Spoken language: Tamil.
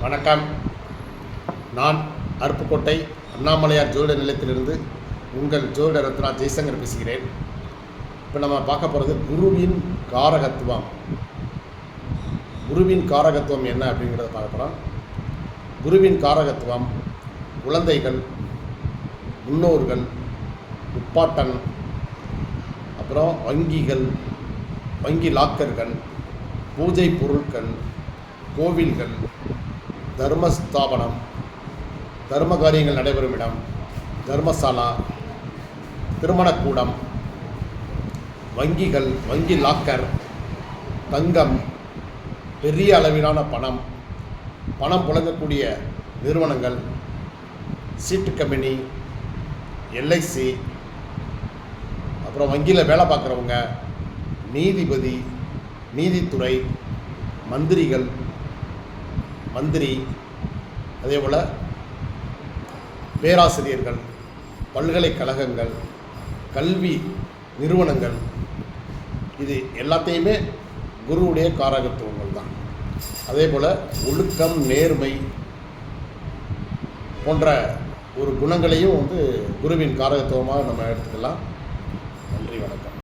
வணக்கம். நான் அருப்புக்கோட்டை அண்ணாமலையார் ஜோதிட நிலையத்திலிருந்து உங்கள் ஜோதிட ரத்னா ஜெய்சங்கர் பேசுகிறேன். இப்போ நம்ம பார்க்க போகிறது குருவின் காரகத்துவம். குருவின் காரகத்துவம் என்ன அப்படிங்கிறத பார்க்க போகிறோம். குருவின் காரகத்துவம் குழந்தைகள், முன்னோர்கள், முப்பாட்டன், அப்புறம் வங்கிகள், வங்கி லாக்கர்கள், பூஜை பொருட்கள், கோவில்கள், தர்மஸ்தாபனம், தர்ம காரியங்கள் நடைபெறும் இடம், தர்மசாலா, திருமணக்கூடம், வங்கிகள், வங்கி லாக்கர், தங்கம், பெரிய அளவிலான பணம் புழங்கக்கூடிய நிறுவனங்கள், சீட்டு கம்பெனி, எல்ஐசி, அப்புறம் வங்கியில் வேலை பார்க்குறவங்க, நீதிபதி, நீதித்துறை, மந்திரி, அதே போல் பேராசிரியர்கள், பல்கலைக்கழகங்கள், கல்வி நிறுவனங்கள், இது எல்லாத்தையுமே குருவுடைய காரகத்துவங்கள் தான். அதே போல் ஒழுக்கம், நேர்மை போன்ற ஒரு குணங்களையும் குருவின் காரகத்துவமாக நம்ம எடுத்துக்கலாம். நன்றி, வணக்கம்.